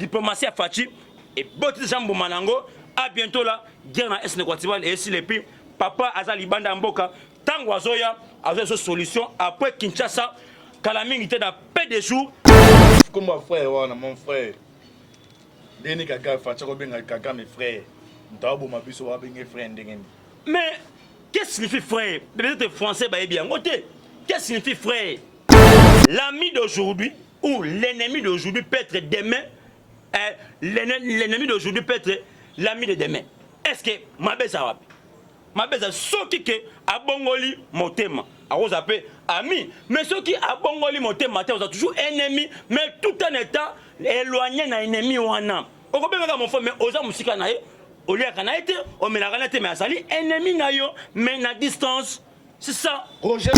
diplomatie à Fachi et Botis Jambo Manango. À bientôt là, guerre na Est Nekwatibal et si les pi, papa Azali Banda Mboka, Tango Azoya, avec une solution après Kinshasa, Kalaming était dans peu de jours. Comme mon frère, mon frère. Deni Kaka Fachi Robin Kaka mes frères. Ndabo Mabiso Wabing frère Ndingen. Mais qu'est-ce que signifie frère? Peut-être français, bah bien. Qu'est-ce que signifie frère? L'ami d'aujourd'hui ou l'ennemi d'aujourd'hui peut être demain. L'ennemi d'aujourd'hui peut être l'ami de demain. Est-ce que ma belle ça va? Ma belle ça, ceux qui a bongoli motema, a vous appelez ami. Mais ceux qui a bongoli motema, vous êtes toujours ennemi, mais tout en état éloigné d'un ennemi ou un âme. Au combien de mon frère, mais aux hommes musiques naïe, au lieu qu'on a été, on met la granate, mais à sali, ennemi naïo, mais à distance. C'est ça. Roger.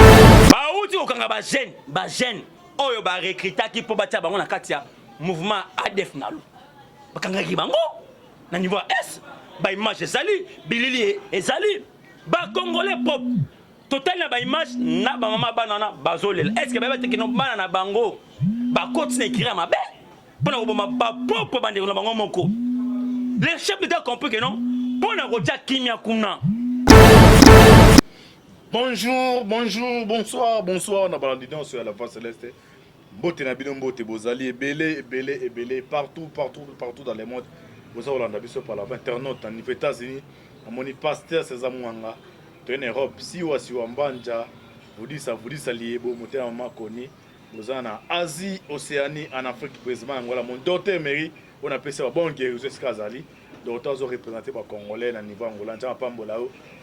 Bah, où tu es ba gêne. Oh, yo ba recruter qui pour bâtir bango na katia mouvement ADF nalo. Ba kanga ki bango. Na niveau S, ba image ezali, bilili ezali. Ba congolais pop. Total na ba image na ba mama banana bazolela. Est-ce que ba te kino banana bango? Ba continue écrire ma belle. Pona ko ba pop bande ko bango moko. Les chefs d'État compris que non. Pona ko ja kimia kuna. Bonjour, bonjour, bonsoir, bonsoir. On a balandé sur la face céleste. Bote na bino bote bozali ebele partout dans le monde. Vous avez l'entendu sur par la internaute en États-Unis, en moni pasteur ces amouanga. En Europe, si ou mbanja, vous dites ça liebo moté en makoni. Vous en Asie, Océanie, en Afrique précisément Angola. Mon docteur Mary, on appelle ça bon guerrier jusqu'à Zali. D'autres ont représenté par Congolais dans le niveau angolais,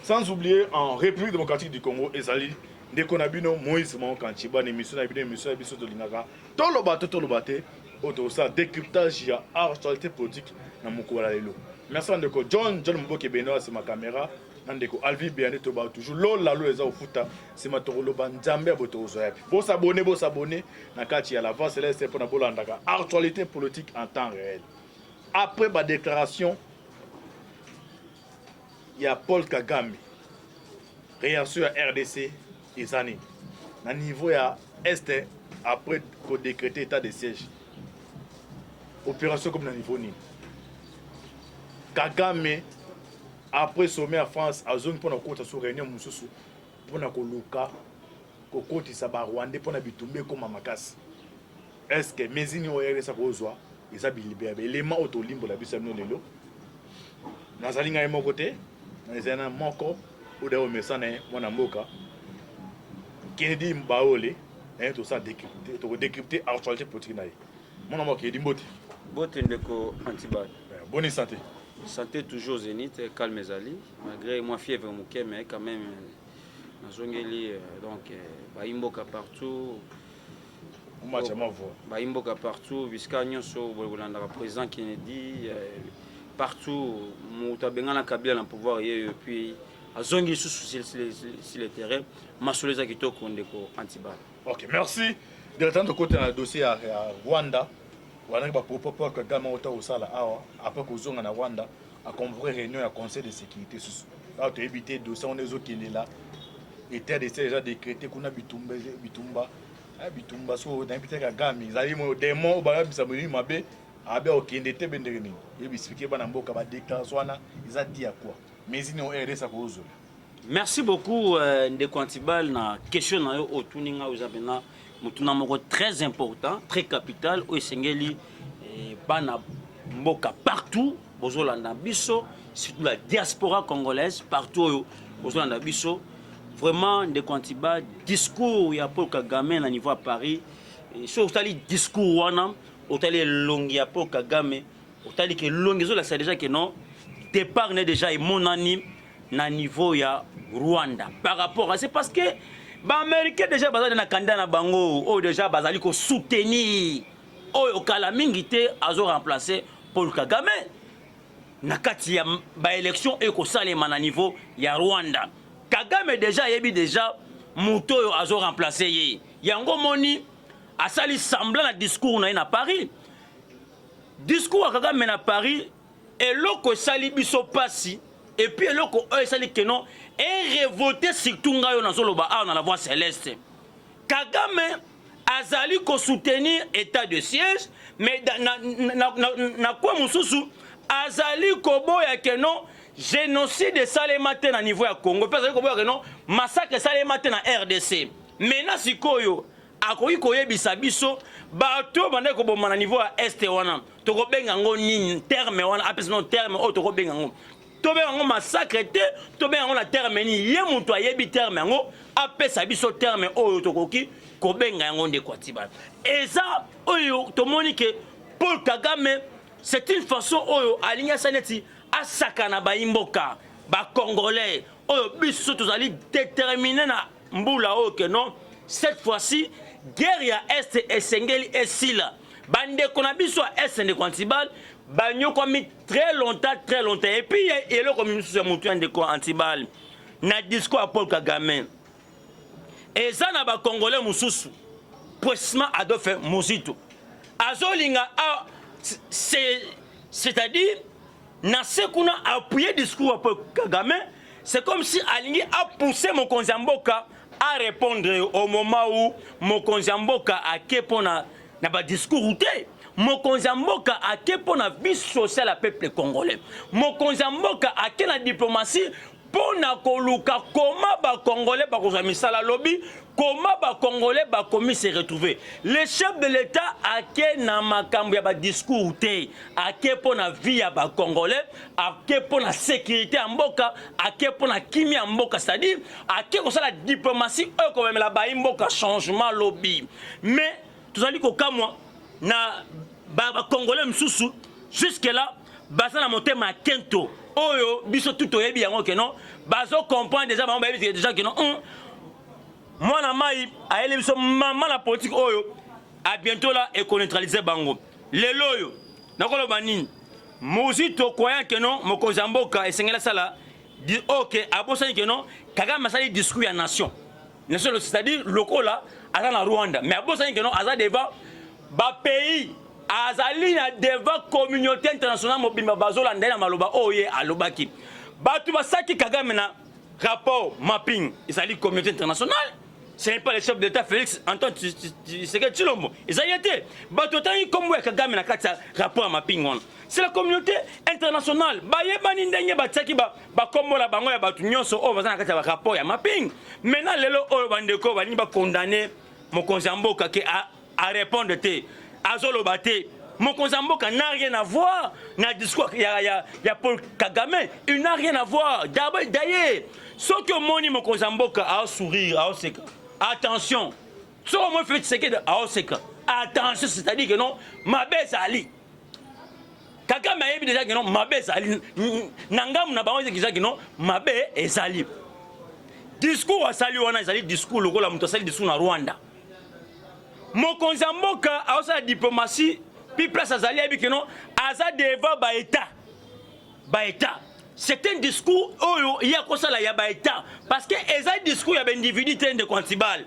sans oublier en République démocratique du Congo, Ezali, Ndekonabino, Moïse Kanchiba, émission de Linaga, Tolobate, autour décryptage, il y a actualité politique dans mon Lelo. Merci Ndeko John Mboke Benoît, c'est ma caméra. Ndeko Alvi Biané Toba, toujours Lola Lola Futa, c'est ma Torolo Banjambe à Botozoya. Vous s'abonner, Nakati à la voix céleste pour Nabolandaka, actualité politique en temps réel. Après ma déclaration, il y a Paul Kagame, réaction à RDC et Zani. À niveau à Est, après qu'on décrète état de siège, opération comme dans niveau Nîmes. Kagame, après sommet à France, a zone pour la côte sur réunion Moussoussou, pour la Koluka, pour la côte Rwanda, pour la bitumbe comme Makas. Est-ce que mes ignorants RDC Rosoa, ils ont libéré l'élément autolimbo la bisamno lelo. Nazalinga est mon côté. Les gens moko ou des hommes mon amboka Kennedy Mbaole et tout ça décrypter actualité politique naï mon amour Kennedy Mbote Ndeko Antibal bonne santé toujours zénith calme ezali malgré moi fièvre moké mais quand même nazongeli donc baimboka partout baimboka partout jusqu'à nyonso bolanda président Kennedy partout, Moutabenga Kabila dans pouvoir et puis à Zongi sur le terrain, Masoleza qui toque Antibal. Ok, merci. Directement de côté un dossier à Rwanda, Rwanda va proposer que Kagame ota osala awa après que zonga na Rwanda a convoqué réunion à conseil de sécurité sous. Là tu éviter dossier on est qui là. État de déjà décrété qu'on a bitumba so d'inviter Kagame, ils arrivent au démon au barabi ça me mabe. Abe okende te bendereni yebi expliquer bana mboka ba déclaration wana ils dit à quoi mais ils n'ont RD ça cause. Merci beaucoup Ndeko Antibal na question na yo otuninga uzabena mutuna moko très important très capital o esengeli bana mboka partout bozolanda biso surtout la diaspora congolaise partout bozolanda biso vraiment Ndeko Antibal discours ya Paul Kagame na niveau à Paris et sur tali discours wana otali longi ya Paul Kagame otali que longi zo la c'est déjà que non départ n'est déjà et mon anime na niveau ya Rwanda par rapport à c'est parce que ba américain déjà bazali na candidat na bango o déjà bazali ko soutenir o kala mingi te azo remplacer Paul Kagame na kati ya ba élection e ko salema na niveau ya Rwanda Kagame déjà yebi déjà muto yo azo remplacer ye yango moni asali semblant na discours na Paris discours à Kagame na Paris et loko sali biso pasi et puis loko sali que non et révolté surtout ngayo na zoloba na la voix céleste Kagame azali ko soutenir état de siège mais na quoi mususu azali koboya ke non génocide salema te na niveau ya Congo pe azali koboya ke non massacre salema te na RDC maintenant sikoyo akoki koyebisa biso bato bande koboma na niveau ya este wana tokobenga ngo nini terme wana apesi no terme oyo tokobenga ngo tobenga ngo massacre te tobenga ngo na terme ni ye mutu ayebi terme yango apesa biso terme oyo tokoki kobenga yango ndeko Atibala eza oyo tomoni ke Paul Kagame c'est une façon oyo alinga saneti asakana baimboka ba congolais oyo biso tozali déterminé na mbula oyo ke non cette fois-ci guerre ya est esengeli esila bandeko na biso ya est ndeko Atibala banyokomi très longtemps et puis eloko misusu ya mutu ya ndeko Atibala na discours ya Paul Kagame eza na ba congolais mususu précisément Adolphe Muzito azolinga c'est-à-dire na sekuna appuyer discours à Paul Kagame c'est comme si alingi a poussé mon Mboka à répondre au moment où Mokonzi Mboka a kepona na ba discours outé Mokonzi Mboka a kepona vie sociale à peuple congolais Mokonzi Mboka a ke na diplomatie pona koluka comment ba congolais ba kozwa misala lobby comment ba congolais ba komi se retrouver le chef de l'état a ke na makambo ya ba discours te a ke pona vie ya ba congolais a ke pona sécurité ya mboka a ke pona kimi ya mboka c'est-à-dire a ke kosala diplomatie oyo komemela ba mboka changement lobby mais tozali kokamwa na ba congolais msusu jusque là baza na motema kento oyo biso tout oyebi yango ke non bazo comprendre déjà ba yebi déjà ke non moi na mai ayele biso maman la politique oyo a bientôt là et neutraliser bango lelo oyo nakolo banini Muzito croyant que non Mokonzi Mboka esengela sala dit OK abosani ke non Kagame masali discours ya nation c'est-à-dire lokola aza na Rwanda mais abosani ke non aza devant ba pays azali na devant communauté internationale mobimba bazolanda na maloba oye alobaki batu basaki Kagame na rapport mapping ezali communauté internationale ce n'est pas le chef d'État Félix Antoine Tshisekedi Tshilombo ezali été batu tani comme Kagame na kati rapport mapping wana c'est la communauté internationale bayebani ndenge bataki ba kombola bango ya batu nyonso oyo bazana kati ya rapport ya mapping maintenant lelo oyo bandeko bani ba condamner Mokonzi Mboka ke à répondre te azoloba te Mokonzi Mboka n'a rien à voir na discours ya Paul Kagame il n'a rien à voir d'ailleurs ce que moni Mokonzi Mboka a sourire a seka attention ce que moi fait c'est que a seka attention c'est-à-dire que non ma baisse ali Kagame a déjà que non ma baisse ali nangam na bango déjà que non ma baisse ezali discours asali wana ezali discours lokola muto asali discours na Rwanda Mokonzi Mboka a aussi la diplomatie puis place azali abi que non aza devant ba état c'est un discours oyo ya kosala ya ba état parce que ezali discours ya ba individu de Atibala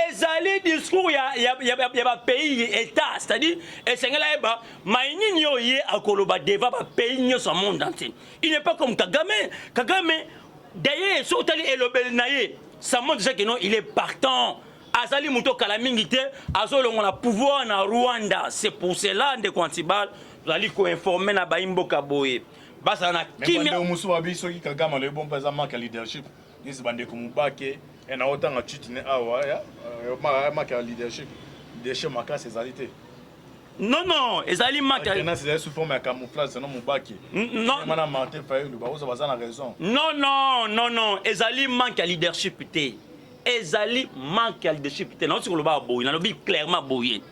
ezali discours ya ba pays état c'est-à-dire esengela eba mainini yo ye akoloba devant ba pays nyonso monde entier il n'est pas comme Kagame d'ailleurs so tali elobel na ye ça montre déjà que non il est partant azali muto kala mingi te azolongo na pouvoir na Rwanda c'est pour cela ndeko Atibala zali ko informer na baimboka boye basa na kimia musu babiso ki Kagame le bon pas manque leadership ni se bande ko mubake et na otanga chutine awa ya manque leadership makasi ezalité non ezali manque c'est sous forme de camouflage c'est non mubake non mana mentir fa le bazo bazana raison non ezali manque leadership te ezali manque ya leadership te non sikoloba boye na lobi clairement boye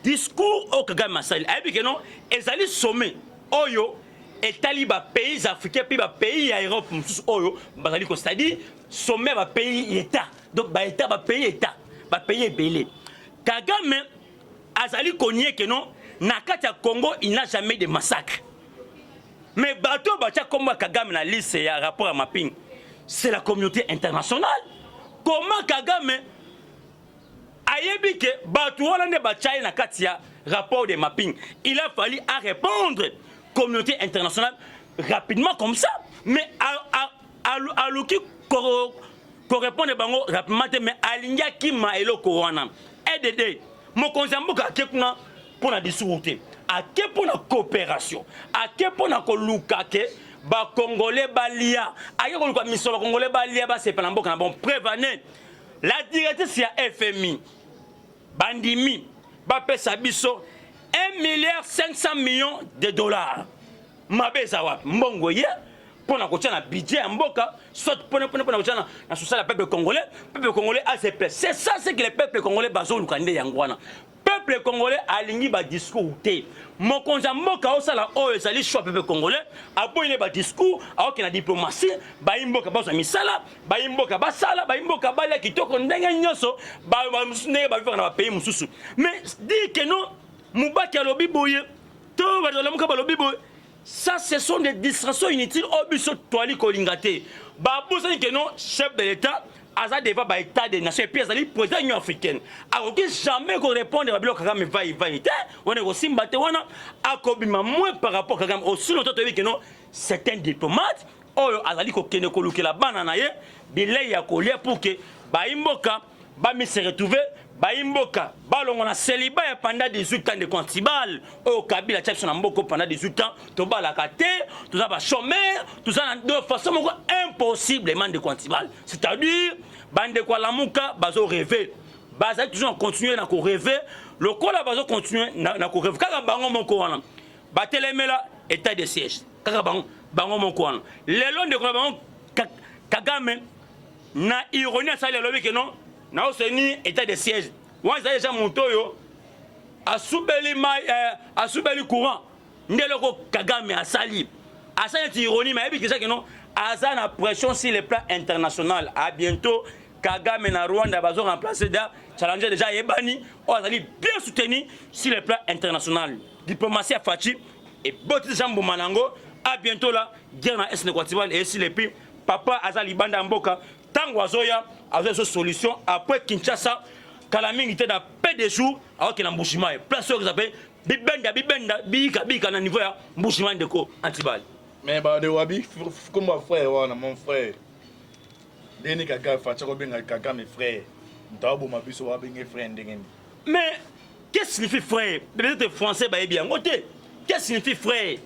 discours au Kagame masali ayebi ke non ezali sommet oyo etali ba pays africains puis ba pays ya Europe mususu oyo bazali ko c'est-à-dire sommet ba pays état donc ba état ba pays ebele Kagame azali konye ke non na kati ya Congo il n'a jamais de massacre mais bato batia komba Kagame na liste ya rapport à mapping c'est la communauté internationale. Comment Kagame ayebi ke batu wana ne bachaye na kati ya rapport de mapping, il a fallu à répondre communauté internationale rapidement comme ça, mais à l'ouki correspondre bango rapidement mais alinga ki ma eloko wana EDD Mokonzi Mboka kekuna pour la dissoute, à quel pour la coopération, à quel pour la kolukake, ba Congolais balia, à quel pour la mission Congolais balia, ba c'est pas la bon prévenez. La directrice c'est à FMI, bandimi, ba pesa biso 1,5 milliard de dollars. Mabeza wap mbongo ye pour na kotia na budget ya mboka soit pour na kotia na social peuple congolais ACP. C'est ça c'est que le peuple congolais bazo lukande yangwana. Peuple congolais alingi ba discours té. Mokonza mboka osala oyo ezali choix peuple congolais aboyine ba discours aoki na diplomatie ba imboka bazo misala ba imboka basala ba imboka bala kitoko ndenge nyoso ba musune ba vivre na pays mususu. Mais dit que non Moubaki alobi boye to ba lamuka balobi boye. Ça, ce sont des distractions inutiles au but de toiler kolingate. Babou, c'est que non, chef de l'État, Azad deva ba État des Nations, et puis Azali, président de l'Union africaine. Alors que jamais qu'on réponde à Babilo Kagame va y on est aussi mbaté, on a akobima moins par rapport à Kagame. Aussi longtemps que non, c'est un diplomate, ou Azali kokene koluke la banane, bilay ya kolia pour que Baimboka, Bami se retrouve. Baimboka, balon on a célibat pendant 18 ans de Contibal, au Kabila Tchapson Mboko pendant 18 ans, tout bas la kate, tout ça va chômeur, tout ça de façon impossiblement de Contibal. C'est-à-dire, bande quoi la mouka, bazo rêver, bazo toujours continuer à rêver, le quoi la bazo continuer à rêver. Quand bango mon koana, batelemela état de siège, quand bango mon koana, les longs de bango Kagame na ironie ça le lobby que non. Na oseni état de siège. Wa za déjà montoyo asubeli courant. Ndeloko Kagame asali. Asali ironie mais ebi que non aza na pression sur le plan international. À bientôt Kagame na Rwanda bazo remplacer da challenger déjà Yebani o azali bien soutenu sur le plan international. Diplomatie à Fachi et Boti Jambo Manango à bientôt là guerre na Est Equatorial et si les pays papa azali banda mboka tango azoya avec une solution après Kinshasa Kalaming était dans peu de jours alors qu'il y a un bouchiment place que s'appelle bibenda bika na niveau ya bouchiment de ko antibal mais ba de wabi comme mon frère mon frère Denis Kaka Facha benga Kaka mes frères ntabo mabiso wa benga frère ndenge mais qu'est-ce que signifie frère peut-être français ba bien côté qu'est-ce que signifie frère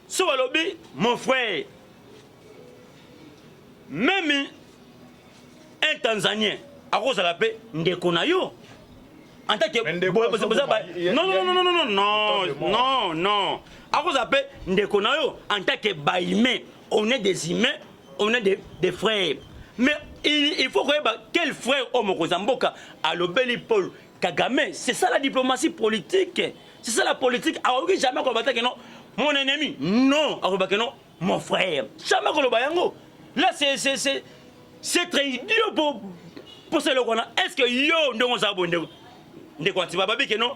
so lobby mon frère même un Tanzanien à cause de la paix Ndekonayo en tant que non à cause de la paix Ndekonayo en tant que baïmé on est des humains on est des frères mais il faut croire quel frère homme Kozamboka à l'obéli Paul Kagame c'est ça la diplomatie politique c'est ça la politique alors que jamais qu'on va dire que non mon ennemi non alors que non mon frère jamais qu'on le bayango là c'est très idiot pour ce qu'on a. Est-ce que yo ne s'abonne de quoi tu vas pas dire que non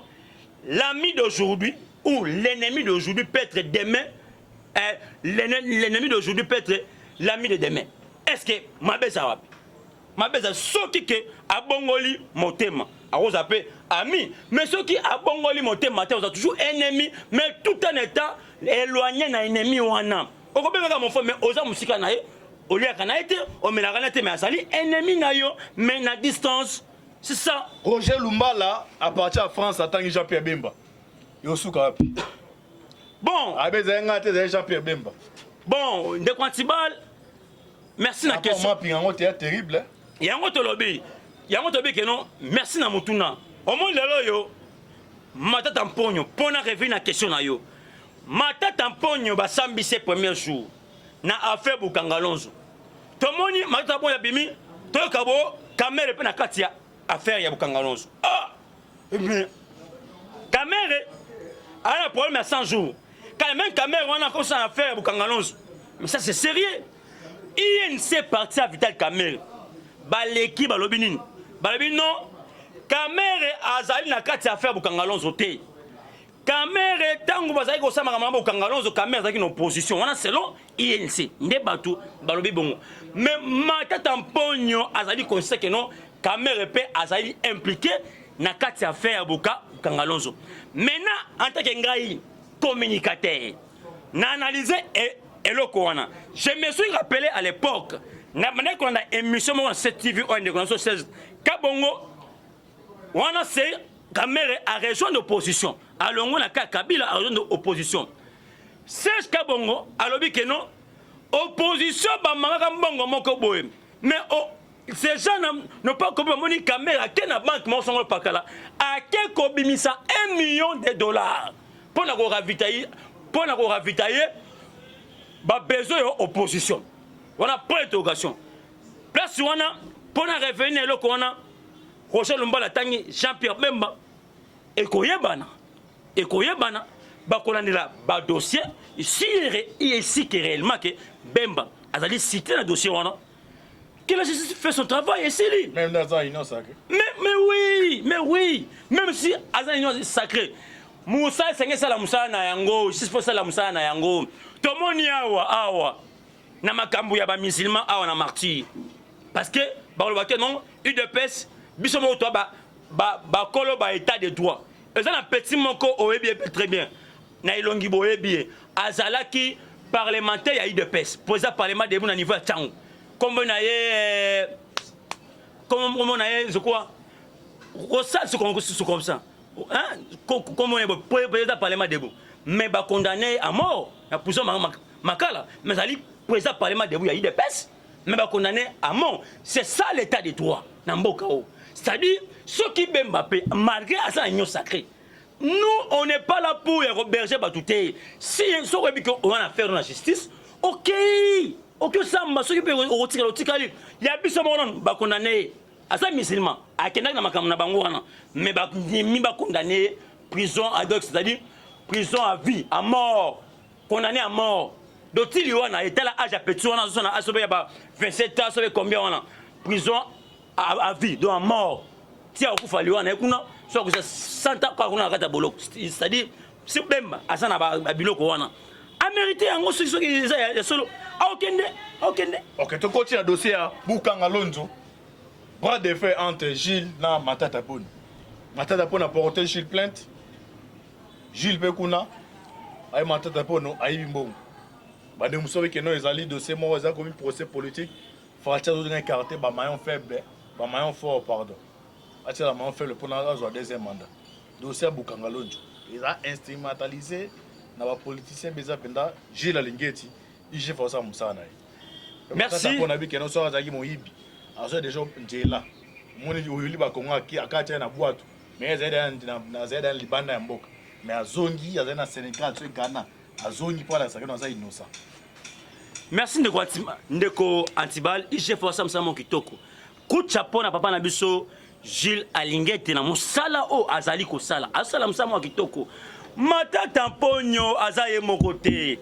l'ami d'aujourd'hui ou l'ennemi d'aujourd'hui peut être demain l'ennemi d'aujourd'hui peut être l'ami de demain. Est-ce que ma besa ceux qui a bongoli motema a appelé ami mais ceux qui a bongoli motema on a toujours ennemi mais tout en étant éloigné d'un ennemi ou un âme. On peut pas mon frère mais aux musika nae au lieu qu'on a été, on met la grenade, mais à sali, ennemi nayo, mais à distance. C'est ça. Roger Lumbala appartient à France en tant que Jean-Pierre Bemba. Yosuka. Bon. Jean-Pierre Bemba. Bon, de Quantibal, merci na question. C'est terrible. Il y a un autre lobby. Il y a un autre lobby que non, merci na mutuna. Au moins, le yo, mata tampogno, pour na revenir na question na yo. Mata tampogno, ba sambi ses premiers jours. Na affaire Bukangalonzo. Tomoni mata bon ya bimi, to kabo kamere pe na kati ya affaire ya Bukangalonzo. Ah! Mais kamere a un problème à 100 jours. Quand même kamere on a comme ça affaire Bukangalonzo. Mais ça c'est sérieux. INC parti à Vital Kamere. Ba l'équipe ba lobinine. Ba lobin non. Kamere azali na kati ya affaire Bukangalonzo te. Kamere tango bazali ko sama kama Bukangalonzo Kamere zaki en opposition. On a selon INC nde batu balobi bongo mais matata mponyo azali conscient que non Kamere pe azali impliqué na kati affaire Bukangalonzo maintenant en tant que ngai communicateur na analyser et eloko wana je me suis rappelé à l'époque na mané qu'on a émission sur cette TV on est 16 kabongo wana c'est Kamere a rejoint l'opposition. Alors on a Kabila a rejoint l'opposition. Serge Kabongo a lobby que non. Opposition bamanga mbongo moko boye. Mais ces gens n'ont pas compris moni Kamere à quelle banque mon son pakala à quel kobimisa $1 million pour na ko ravitailler ba besoin opposition. On a pas d'interrogation. Place on a pour na revenir le qu'on a Roger Lumbala tangi Jean-Pierre Bemba et koyebana ba kolandela ba dossier ici que réellement que Bemba a allé citer le dossier on a que la justice fait son travail ici même dans un union sacré mais oui même si azan union sacré Moussa sengesa la Moussa na yango justice faut ça la Moussa na yango tomoni awa na makambu ya ba musulman awa na martyr parce que ba le non UDPS biso mo to ba kolo ba état de droit eza na petit moko oyebi très bien na ilongi boyebi azalaki parlementaire ya UDPS posa parlement de na niveau tchango comme na ye je crois Rossal ce comme ça hein comme on est président parlement debout mais ba condamné à mort na prison makala mais ali président parlement debout ya UDPS mais ba condamné à mort c'est ça l'état de droit na mboka o c'est-à-dire ceux qui Mbappé malgré ça union sacrée nous on n'est pas là pour héberger batouté si on a affaire dans la justice OK ça m'a ceux qui peut retirer le tikali il y a biso mon ba condamné à ça musulman à kenak na makamna bango wana mais ba condamné prison à donc c'est-à-dire prison à vie à mort condamné à mort dotili wana était là âge à petit wana so na asobe ba 27 ans so combien wana prison à vie donc à mort tia okufa liwana ekuna so que 100 ans kuna kata boloko c'est-à-dire si Bemba asana ba biloko wana a mérité yango so qui ya solo okende OK to continue le dossier à Bukanga Lonzo bras de fer entre Gilles na Matata Pone a porté Gilles plainte Gilles Bekuna ay Matata Pone ay Mbongo ba de musobe que non ezali dossier mo za comme procès politique facha do écarté ba maillon faible ba maillon fort pardon atia la maillon faible pour na deuxième mandat dossier Bukanga Lonzo ils a instrumentalisé na ba politicien beza penda Gilles Alingeti IG Forza Musana merci pour nabi que non so azaki moyibi azo déjà njela moni uyuli ba konga ki akacha na bwatu mais zaida na zaida libanda ya mboka mais azongi azana na Sénégal so Ghana azongi pour la sakeno za innocent. Merci ndeko Antibal IG Forza Musana kitoko kucha pona papa na biso Gilles Alingete na musala o azali ko sala asala musama kitoko Matata Ponyo azaye mokote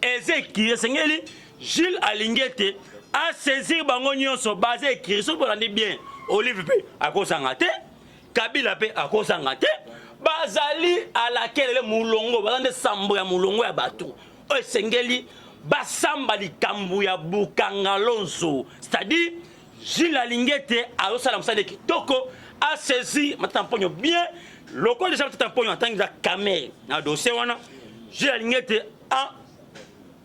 Ezeki sengeli Gilles Alingete a saisir bango nyonso basé écrit so bolandi bien Olive pe akosanga te Kabila pe akosanga te bazali à laquelle le mulongo bazande sambo ya mulongo ya bato o sengeli basamba likambu ya Bukanga Lonzo c'est-à-dire Gilles Alingete a osala musala kitoko a saisi Matata Ponyo bien loko déjà Matata Ponyo en tant que camé na dossier wana Gilles Alingete a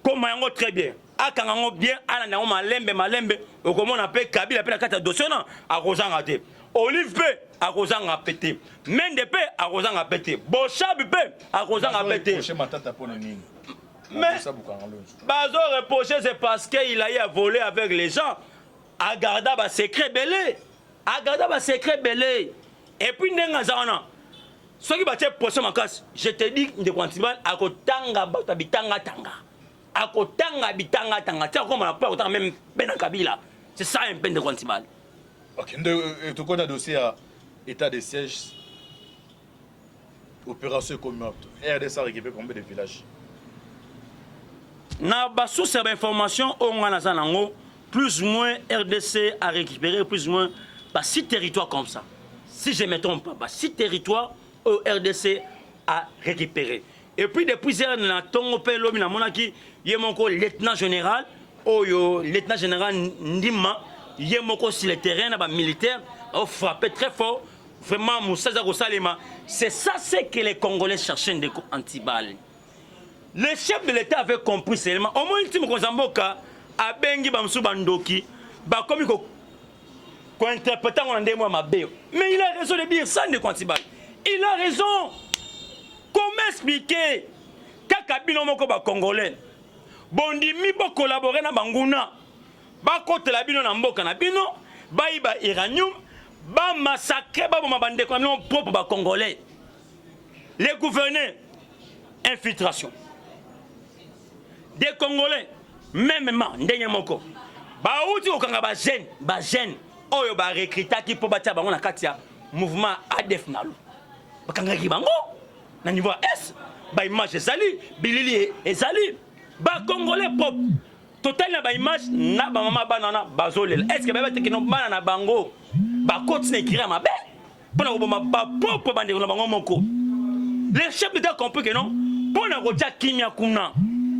comme yango très bien akangango bien ala nango malembe okomona pe Kabila pe na kata dossier na akozanga te Olive pe akozanga pété Mende pe akozanga pété Bochabi pe akozanga pété Matata Ponyo nini mais bazo reprocher c'est parce qu'il a eu à voler avec les gens à garder ba secret belé et puis ndenga zaona ce qui batie procès makasi je te dis de Quantibal akotanga batabitanga tanga akotanga bitanga tanga tia comme on a pas autant même Ben Kabila c'est ça un peu de Quantibal. OK tu connais dossier à état de siège opération communautaire RDC a récupéré combien de villages na ba source d'information on a nango plus ou moins RDC a récupéré plus ou moins 6 territoires comme ça si je ne me trompe pas 6 territoires au RDC a récupéré. Et puis depuis hier na tongo pe lobi na monaki yemoko lieutenant général oyo lieutenant général Ndima yemoko sur le terrain na ba militaire a frappé très fort vraiment Moussa Zagosalema c'est ça c'est que les Congolais cherchaient de Antibal. Le chef de l'État avait compris seulement au moins ultime Kozamboka a bengi bamsu bandoki ba komi ko interprétant on ndemo mabe mais il a raison de dire ça de Antibal. il a raison. Comment expliquer kaka bino moko ba congolais bondimi bo collaborer na banguna ba kotela bino na mboka na bino ba iba uranium ba massacrer ba boma bande ko bino propre ba congolais. Les gouverneurs infiltration des congolais même ndenge moko ba uti okanga ba jeune oyo ba recruter ki po batia bango na kati ya mouvement ADF nalo bakanga ki bango na niveau S ba image ezali bilili ezali ba congolais pop total na ba image na ba mama banana bazolela est-ce que ba tekino bana na bango ba continue écrire ma belle pona ko ba pop bande ko na bango moko les chefs d'État compris que non pona ko ja kimia kuna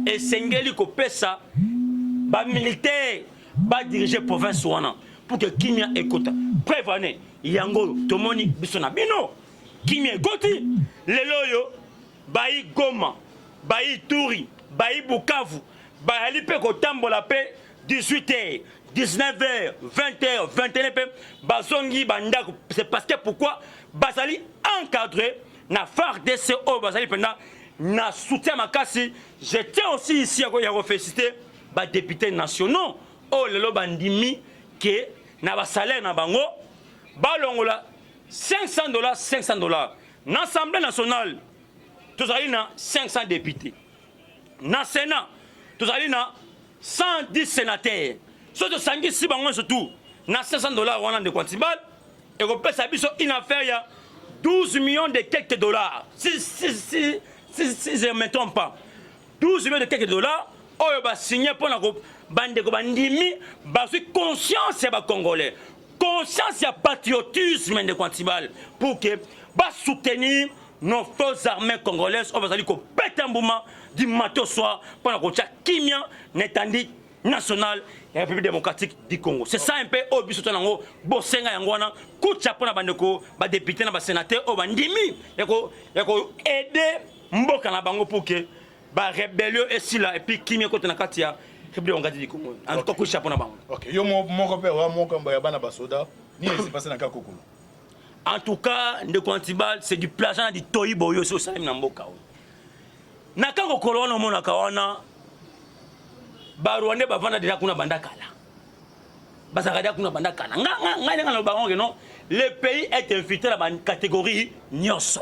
et sengeli ko pesa ba militaire ba diriger province wana pour que kimia écoute prévenez yango tomoni biso na bino kimia goti lelo yo bayi Goma bayi Turi bayi Bukavu bayi pe ko tambola pe 18h 19h 20h 21h pe bazongi bandako c'est parce que pourquoi bazali encadré na FARDC o bazali pendant na soutien makasi. J'étais aussi ici à féliciter ba députés nationaux o lelo bandimi que na ba salaire na bango balongola $500 na Assemblée nationale tous allez na 500 députés na Sénat tous allez na 110 sénateurs surtout sangi si bango surtout na $500 wana de Quantibal et ko pesa biso une affaire ya 12 millions de quelques dollars si je ne me trompe pas 12 millions de quelques dollars oyo ba signé pour na bande ko bandimi ba suis conscience ya ba congolais conscience ya patriotisme de Quantibal pour que ba soutenir nos forces armées congolaises on va aller ko petambouma du matin au soir pour na ko tia kimia netandi national et République démocratique du Congo. C'est ça un peu au biso tonango bosenga yango wana kucha pona bandeko ba député na ba sénateur o bandimi yako aider mboka na bango pour que ba rébellion et si là et puis kimia ko tona katia République démocratique du Congo. En tout cas kucha pona bango. OK, yo mon père wa mon kamba ya bana ba soda ni s'est passé na kakoko. En tout cas, de Quantibal c'est du plagiat du toyibo yo so salim na mboka. Na kango kolona mona kawana Barouane bavanda déjà kuna bandakala. Basakada kuna bandakala. Nga no baron que non, le pays est infiltré dans une catégorie nyonso.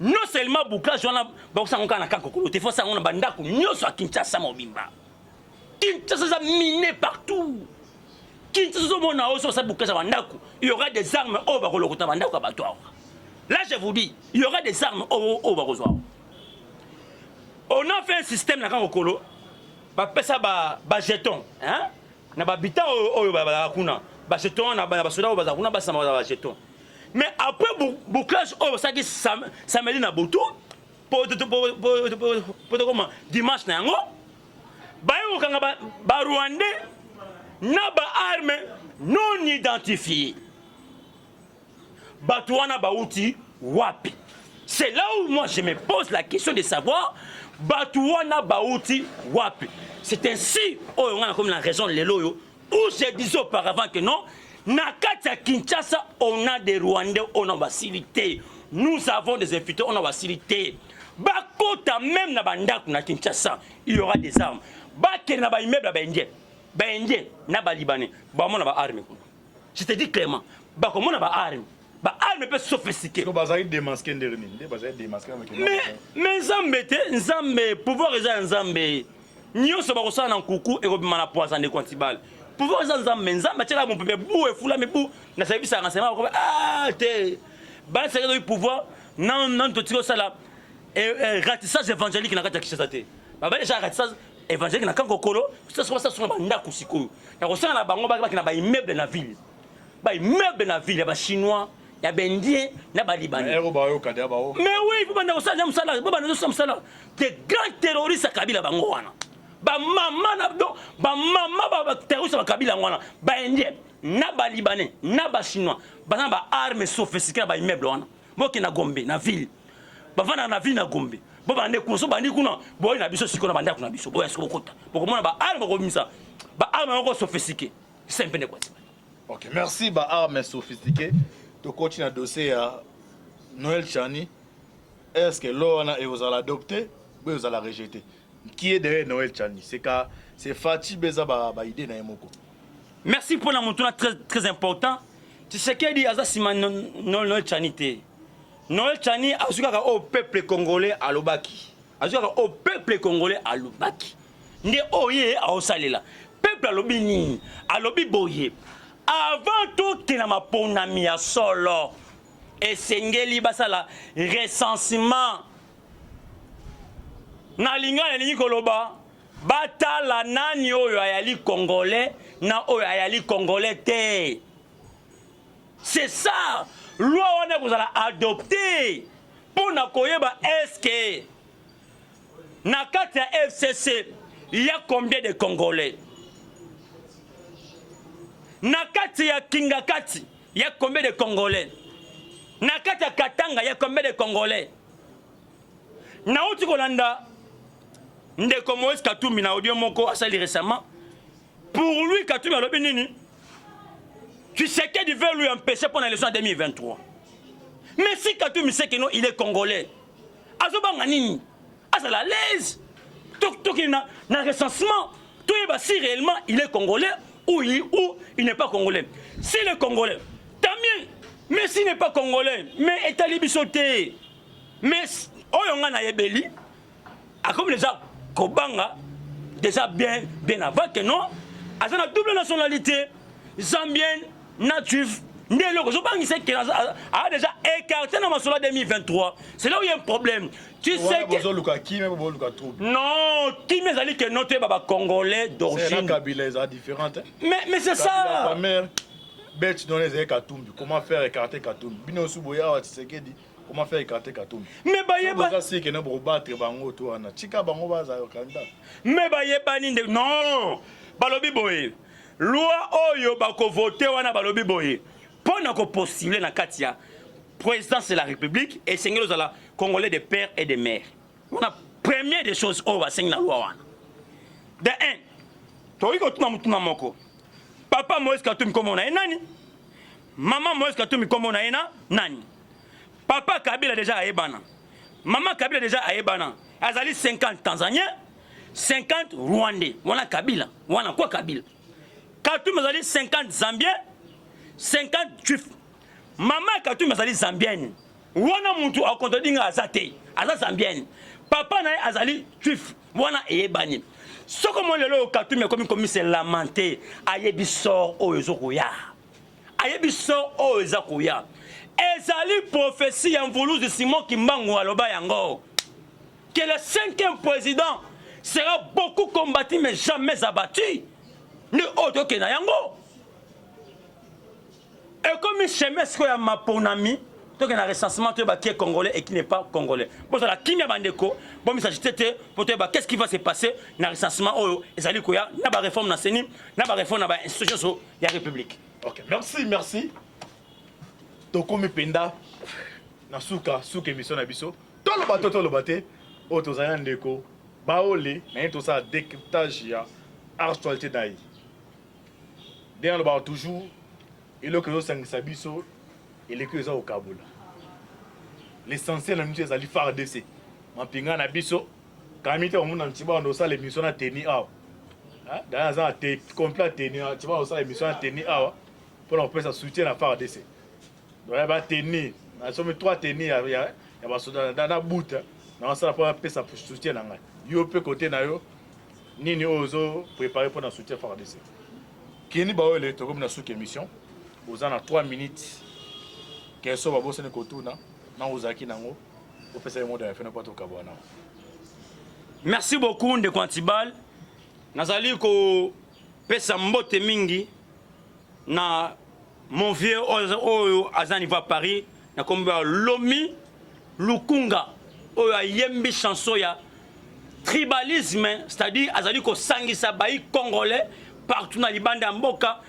Non seulement bouclage wana baksa ngoka na kankokolo, te faut ça ngona bandako nyonso a Kinshasa mobimba. Kinshasa ça miné partout. Kinshasa mona oso ça bouclage bandako, il y aura des armes au bakolokota bandako abattoir. Là je vous dis, il y aura des armes au bakozoa. On a fait un système là quand okolo ba pesa ba jeton hein na ba bita o ba kuna ba jeton na ba soda ba kuna ba sama ba jeton mais après bouclage o ça qui samedi na boto pour comment dimanche na yango ba yo kanga ba rwandais na ba arme non identifiée ba tuana ba outil wapi. C'est là où moi je me pose la question de savoir Batouana Baouti Wapi. C'est ainsi, on a comme la raison de l'Eloyo, où je disais auparavant que non, Nakata Kinshasa, on a des Rwandais, on a facilité. Nous avons des infiltrés, on a facilité. Bakota même na Bandak na Kinshasa, il y aura des armes. Baké na ba immeuble à Bendje, na ba Libanais, ba mon ba arme. Je te dis clairement, ba comment na ba arme. Bah, arme peut sophistiquer. Mais Nzambe, pouvoir est Nzambe. Nous sommes en coucou et on a poisson de Quantibal. Pouvoir est Nzambe, tu as mon pépé, bou et foula, mais bou, n'a pas vu ça, ah, t'es. Bah, c'est le pouvoir, non, tu tires ça là. Et ratissage évangélique n'a pas de chassé. Bah, déjà, ratissage évangélique n'a qu'un cocolo, ça soit ça sur la bande Kousiko. La recette la bango, qui n'a pas immeuble dans la ville. Bah, immeuble dans la ville, il y a chinois. Il y a Bendien, il y a Libanais. Mais oui, il faut pas ça. Des grands terroristes à Kabila Bangoana. Ba maman terroriste à Kabila Bangoana. Bendien, na Libanais, na chinois. Ba armes sophistiquées ba immeuble wana. Boki na Gombe, na ville. Ba vana na ville na Gombe. Bo ba ndeko bandi kuna, bo na biso sikona banda kuna biso. Bo esko kota. Bo komona ba armes ko misa. Ba armes ko sophistiquées. C'est un peu quoi. OK, merci ba armes sophistiquées. tu continues à dossier à Noël Chani. Est-ce que l'on vous allez l'adopter ou vous allez la rejeter? Qui est derrière Noël Chani? C'est Fatih Beza idée na yemoko. Merci pour la monture très, très important. Tu sais qu'il dit Azasima Noël Chani te. Noël Chani a au peuple congolais à l'Obaki. Au peuple congolais à l'Obaki. Nde oye a osalela. Peuple à l'Obini, à l'Obi boye. Avant tout qu'il n'a pas ponami à solo. Et sengeli basala recensement. Na linga ni koloba. Batala nani oyo ayali congolais na oyo ayali congolais te. C'est ça. Loi on vous allez adopter pour na koyeba est-ce que na kati ya FCC il y a combien de congolais? Na kati ya Kingakati il y a combien de congolais? Na kati ya Katanga il y a combien de congolais? Na uti kolanda ndeko Moïse Katumbi na audio moko asali récemment. Pour lui Katumbi alobi nini? Tu sais qu'il veut lui empêcher pendant l'élection 2023. Mais si Katumbi sait que non, il est congolais. Azobanga nini? Azala à l'aise. Tout qu'il a un recensement. Tout si réellement il est congolais ou il n'est pas congolais. S'il est congolais, tant mieux. Mais s'il n'est pas congolais, mais est allé bisoter. Mais oyonga na yebeli, a comme déjà Kobanga, déjà bien avant que non, a une double nationalité, zambienne, natif. Il a déjà écarté dans ma 2023. C'est là où il y a un problème. Tu sais que... Non, qui m'a dit que notre baba congolais d'origine. Mais c'est ça. Comment faire écarter Katumbi? Comment faire écarter Katumbi? Mais non. Balobi boye. Loi oyo bako voter wana balobi boye. Pour nous postuler dans Katia, présidence de la République et Seigneur aux Congolais de pères et de mères. On a première des choses au Seigneur dans la loi. De un, tu as dit que papa Moïse Katumbi comme on a nani, maman Moïse Katumbi comme on a nani, papa Kabila déjà à Ebana, maman Kabila déjà à Ebana, Azali 50 Tanzaniens, 50 Rwandais. On a Kabila, on a quoi Kabila? Katumbi Azali 50 Zambiens. 50 juifs. Maman Katumbi azali zambienne. Wana muntu akontodinga azate. Aza zambienne. Papa na azali juif. Wana eyebani. Soko mo lelo Katumbi comme se lamenter ayebi sort o ezokoya. Ayebi sort o ezakoya. Ezali prophétie en volus de Simon Kimbangu aloba yango. Que le 5e président sera beaucoup combattu mais jamais abattu. Ni autre que na yango. Et comme chemin ce qu'il y a ma ponami, donc il y a un recensement qui est congolais et qui n'est pas congolais. Bon, ça la kimia bandeko, bon, mais ça j'étais pour te dire qu'est-ce qui va se passer dans le recensement oh, et ça dit qu'il y a une réforme dans CENI, une réforme dans l'institution sur la République. Ok, merci. Tokomi Penda, Nasuka, Souka émission na biso. Tout le bateau, auto zayan ndeko, baole, mais tout ça décryptage ya actualité d'aïe. Derrière le bar toujours. Et le que Sabiso et les que au Kaboul. L'essentiel de l'unité, c'est de faire des essais. Je suis en Abisso. Quand je suis en Tiba, on a l'émission à tenir. Dans un complet à tenir, tu vois, on a l'émission à tenir. Pour qu'on puisse soutenir la faire des essais. Donc, il y a tenir. Il y a 3 tenir. Il y a dans la bout. Dans ça, pour qu'on soutien. Il y a un côté. Ni ozo préparer pour soutenir faire des essais. Qui est baoule, tu comme une émission. Vous en avez 3 minutes. Quels sont vos bosses de Kotuna? Merci beaucoup de Quantibal. Nazali ko pesa mbote mingi na mon vieux oyo azani va Paris na komba Lomi Lukunga oyo ayembi chanson ya tribalisme, c'est-à-dire azali ko sangisa bayi congolais partout na libanda mboka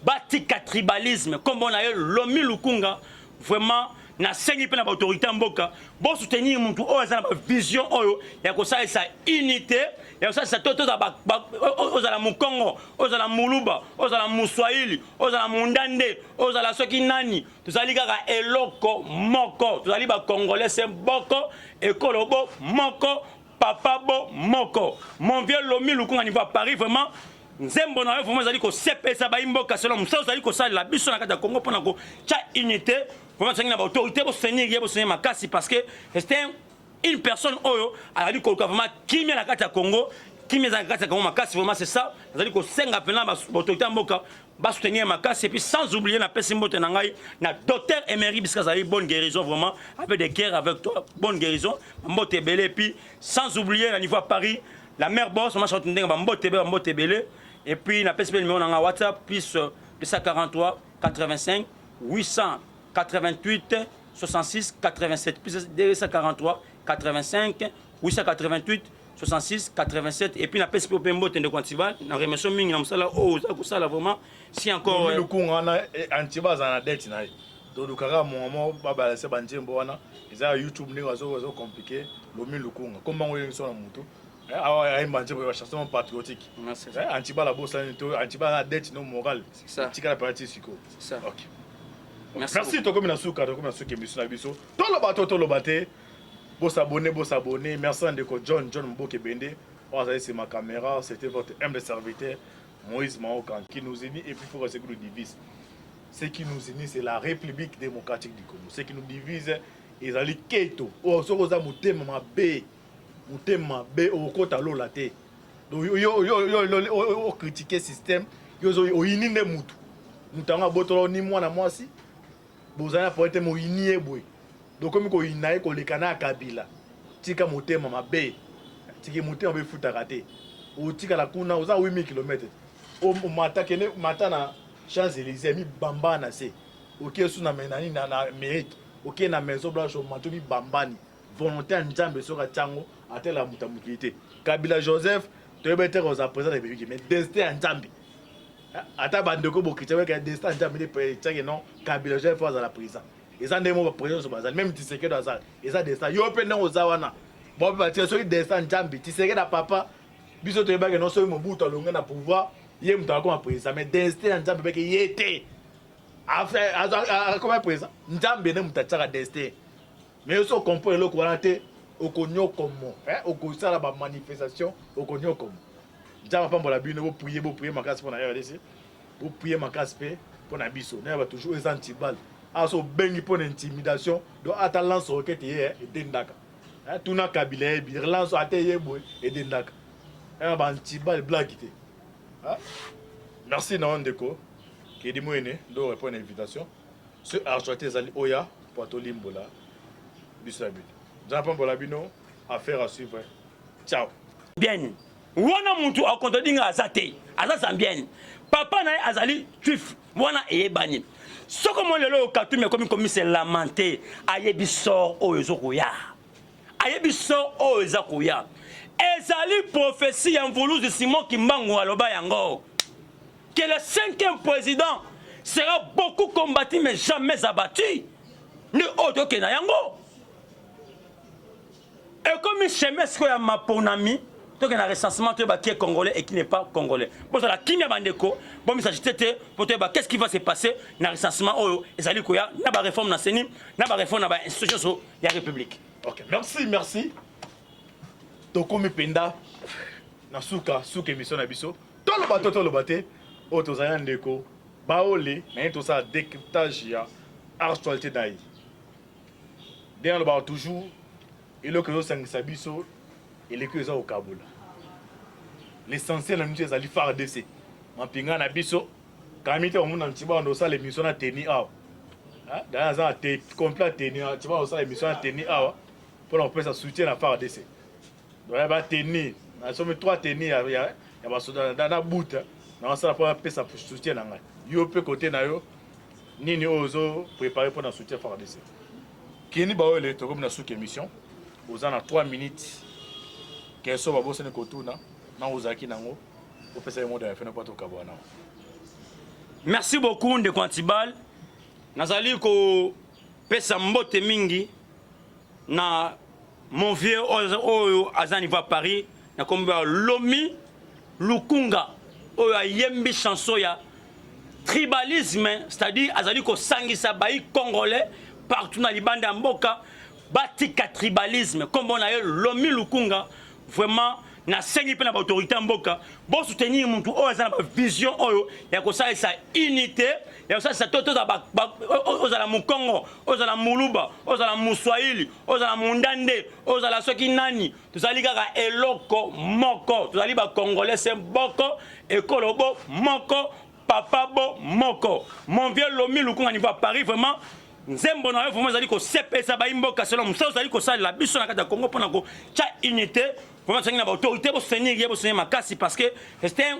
batika tribalisme comme on a eu Lomi Lukunga vraiment na sengi pe na autorité mboka bo soutenir muntu oyo eza na vision oyo ya kosalisa unité ya kosalisa toto za ozala mukongo ozala muluba ozala muswahili ozala mundande ozala soki nani tozali kaka eloko moko tozali ba congolais se boko ekolo bo moko papa bo moko mon vieux Lomi Lukunga niveau à Paris vraiment nzembo na yo vraiment ezali ko sepesa ba imboka selon musa ozali ko sala biso na kati ya Congo pona ko cha unité vraiment c'est une autorité pour soutenir makasi parce que c'était une personne oyo a dit que vraiment qui met la carte à Congo qui met la carte à Congo makasi vraiment c'est ça c'est-à-dire que senga pena ba autorité mboka ba soutenir makasi et puis sans oublier na pesi mbote na ngai na docteur Emery parce que ça a bonne guérison vraiment avec des guerres avec toi bonne guérison mbote belé et puis sans oublier à niveau à Paris la mère boss moi chante ndenga mbote belé et puis na pesi numéro na WhatsApp plus 243 85 888 66 87 plus 243 85 888 66 87 et puis na PSP Pembo Tende Quantival na remercie mingi na musala o za kusala vraiment si encore le coup on a antiba za na date na to lukaka mo baba se banjembo wana eza YouTube ni wazo compliqué Lomi Lukunga comment on so na mutu awa ay banjembo ya chanson patriotique antiba la bossa ni to antiba na date no moral ça tika la partie siko ça OK. Merci to comme na suka émission na biso to lo baté bo s'abonner merci ndeko John Mboke Bende c'est ma caméra c'était votre humble serviteur Moïse Maokan qui nous unit et puis faut ce qui nous divise ce qui nous unit c'est la République démocratique du Congo ce qui nous divise ezali keto o sokoza mutema mabe o kota lola te donc yo critiquer système yo oyini nde mutanga botolo ni mwana mwasi bozana poete mo inie boy donc comme ko inaye ko lekana kabila tika motema mabe tiki motema be futa raté o tika la kuna oza 8000 km o mata na Champs-Élysées mi bambana se OK sous na menani na Amérique OK na maison blanche o matomi bambani volonté njambe soka tango atela mutamukité Kabila Joseph to bete ko za président de Belgique mais destin njambe ata bandeko bokita weka destin njambe de président non Kabila Joseph à la prison et ça ndemo ba président so bazali même Tshisekedi dans ça et ça destin yo pe na ozawana bon ba tia so destin njambe Tshisekedi na papa biso to yebaka non so mobutu alonga na pouvoir ye mutaka comme président mais destin njambe beke yete comme président njambe ne mutachaka destin mais so comprendre le quoi te okonyo comme oko sala ba manifestation okonyo comme njamba pambola bino bo prier makasi pour na RDC bo prier makasi pe pour na biso na ba toujours les antibal aso bengi pour intimidation do ata lance roquette et dendaka tuna Kabila bi lance ata yebo et dendaka ba antibal blague te merci na ndeko qui dit moyenne do répondre à l'invitation ce archoté zali oya pour to limbola bisabit Jean-Paul Bolabino affaire à suivre ciao bien wana muntu akontodinga azate aza bien papa na azali tuif wana eyebani soko mo lelo okatumi komi komise lamenté ayebi sort oyo ezokoya ayebi sort oyo ezakoya ezali prophétie ya mvulu de Simon Kimbangu aloba yango que le 5e président sera beaucoup combattu mais jamais abattu ni autre que na yango et comme chemin ce ya maponami donc un recensement qui est congolais et qui n'est pas congolais. Bon, ça la kimia bandeko, bon, mais ça j'étais pour te qu'est-ce qui va se passer dans le recensement oyo ezali koya na ba réforme na seni, na ba réforme na ba institution so ya république. OK, merci. Toko mipenda na suka émission na biso. Tolo baté, o tozaya ndeko, baole, na to ça décryptage ya actualité dai. Derrière le bar toujours et le que ça biso et les que au Kaboul. L'essentiel de nous c'est d'aller faire DC. Mampinga na biso, kamite au monde antiba on ça l'émission na teni awa. Dans ça té complet teni, tu vois on ça l'émission na teni awa pour on peut ça soutien à faire DC. Donc il va tenir, na somme 3 tenir ya ba soda na bout. Na ça pour peut ça soutien na ngai. Yo peut côté na yo nini ozo préparer pour na soutien faire DC. Kini ba ole to comme na sous émission. Aux en 3 minutes. Quels sont vos bons côtés na ozaki nango au pesa le monde a fait n'importe quoi na. Merci beaucoup de Quantibal. Nazali ko pesa mbote mingi na mon vieux oyo azani va Paris na komba Lomi Lukunga oyo ayembi chanson ya tribalisme, c'est-à-dire azali ko sangisa bayi congolais partout na libanda mboka batika tribalisme comme on a eu Lomi Lukunga vraiment na sengi pe na autorité mboka bon soutenir muntu oyo azana ba vision oyo ya ko sa unité ya ko sa toto za ozala mukongo ozala muluba ozala muswahili ozala mundande ozala soki nani tozali kaka eloko moko tozali ba congolais c'est boko ekolobo moko papa bo moko mon vieux Lomi Lukunga ni va Paris vraiment nzembo na yo vraiment zali ko sepesa ba imboka selon musa zali ko sala biso na kata Congo pona ko cha unité vraiment c'est une autorité pour soutenir makasi parce que c'était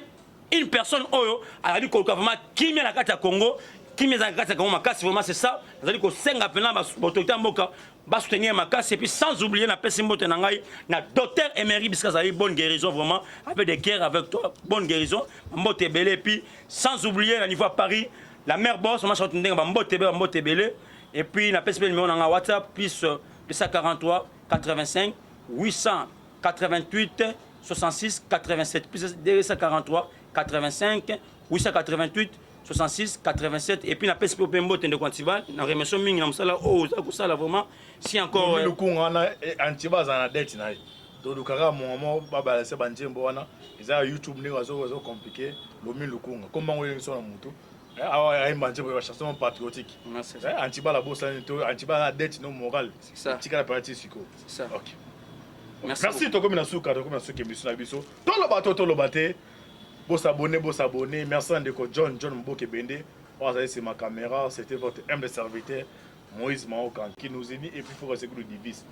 une personne oyo a dit ko vraiment qui met la kata Congo qui met la kata Congo makasi vraiment c'est ça zali ko senga pena ba autorité mboka ba soutenir makasi et puis sans oublier na pesi mbote na ngai na docteur émérite parce que zali bonne guérison vraiment avec des guerres avec toi bonne guérison mbote belé et puis sans oublier à niveau à Paris la mère boss on m'a chanté mbote belé et puis na pesi numéro na WhatsApp plus 43 85 888 66 87 plus 243 85 888 66 87 et puis na PSP Pembo Tende Quantival na remercie mingi na msala o za la vraiment si encore le coup on a antiba za dette na to dukaka mo baba se banjembo wana za YouTube ni wazo compliqué Lomi Lukunga comme on est sur la moto ah banjembo ya chanson patriotique antiba la bossa to antiba la dette no moral c'est ça tika la partie siko c'est ça OK. Merci to comme na suka to comme na suka biso na biso to lo baté Beau s'abonner, merci à John Mboke Bende. C'est ma caméra, c'était votre humble serviteur, Moïse Maokan, qui nous unit et puis il faut rester que nous divise.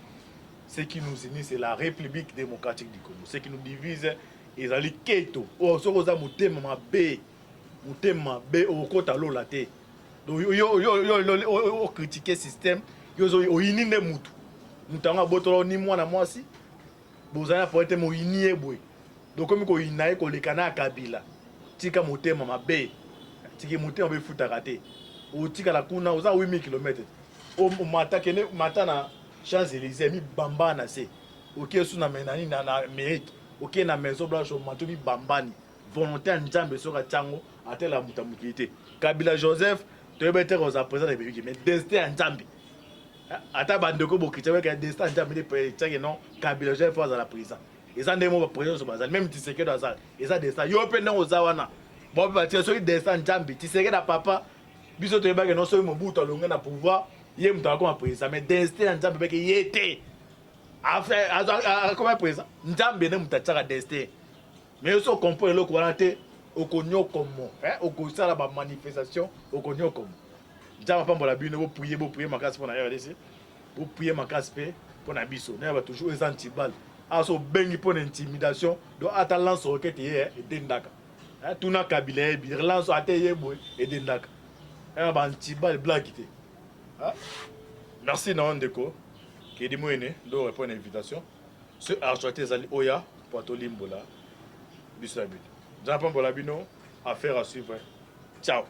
Ce qui nous unit, c'est la République démocratique du Congo. Ce qui nous divise, ils allaient Keito. Oh, ce que Moutema B, au côté à l'eau la tête. Donc, yo critiquer le système, yo uni ne moutou. Moutanga botolo ni moi na moi si. Bozana pour être mo uni e boy. Donc comme ko inaye ko lekana kabila tika motema mabe tiki motema be futa raté o tika la kuna oza 8000 km o mata kene mata na Champs-Élysées mi bambana se OK sous na menani na mérite OK na maison blanche o mato mi bambani volonté nzambe soka tango atela mutamukité Kabila Joseph to bete ko za président de mais destin nzambe ata bandeko bokritien que destin nzambe de président non Kabila Joseph fa za la président et ça ndemo ba président so bazali même Tshisekedi azali et ça destin yo pe ndenge ozawana bon ba tie so destin njambi Tshisekedi na papa biso to yebaka non so Mobutu alonga na pouvoir ye mutu akoma président mais destin njambi beke yete affaire comme président njambi ne mutu tsaka destin mais so comprendre le ko te okonyo komo okosala ba manifestation okonyo komo njamba pambola bino bo prier makasi pona RDC bo prier makasi pe pona biso na ba toujours les antibal aso bengi pour intimidation do ata lance roquette et dendaka tuna Kabila bi relance ata yebo et dendaka ba antibal blague té merci na ndeko qui dit moyenne do répondre à l'invitation ce archoté zali oya pour to limbola biso abit Jean Paul Bolabino affaire à suivre ciao.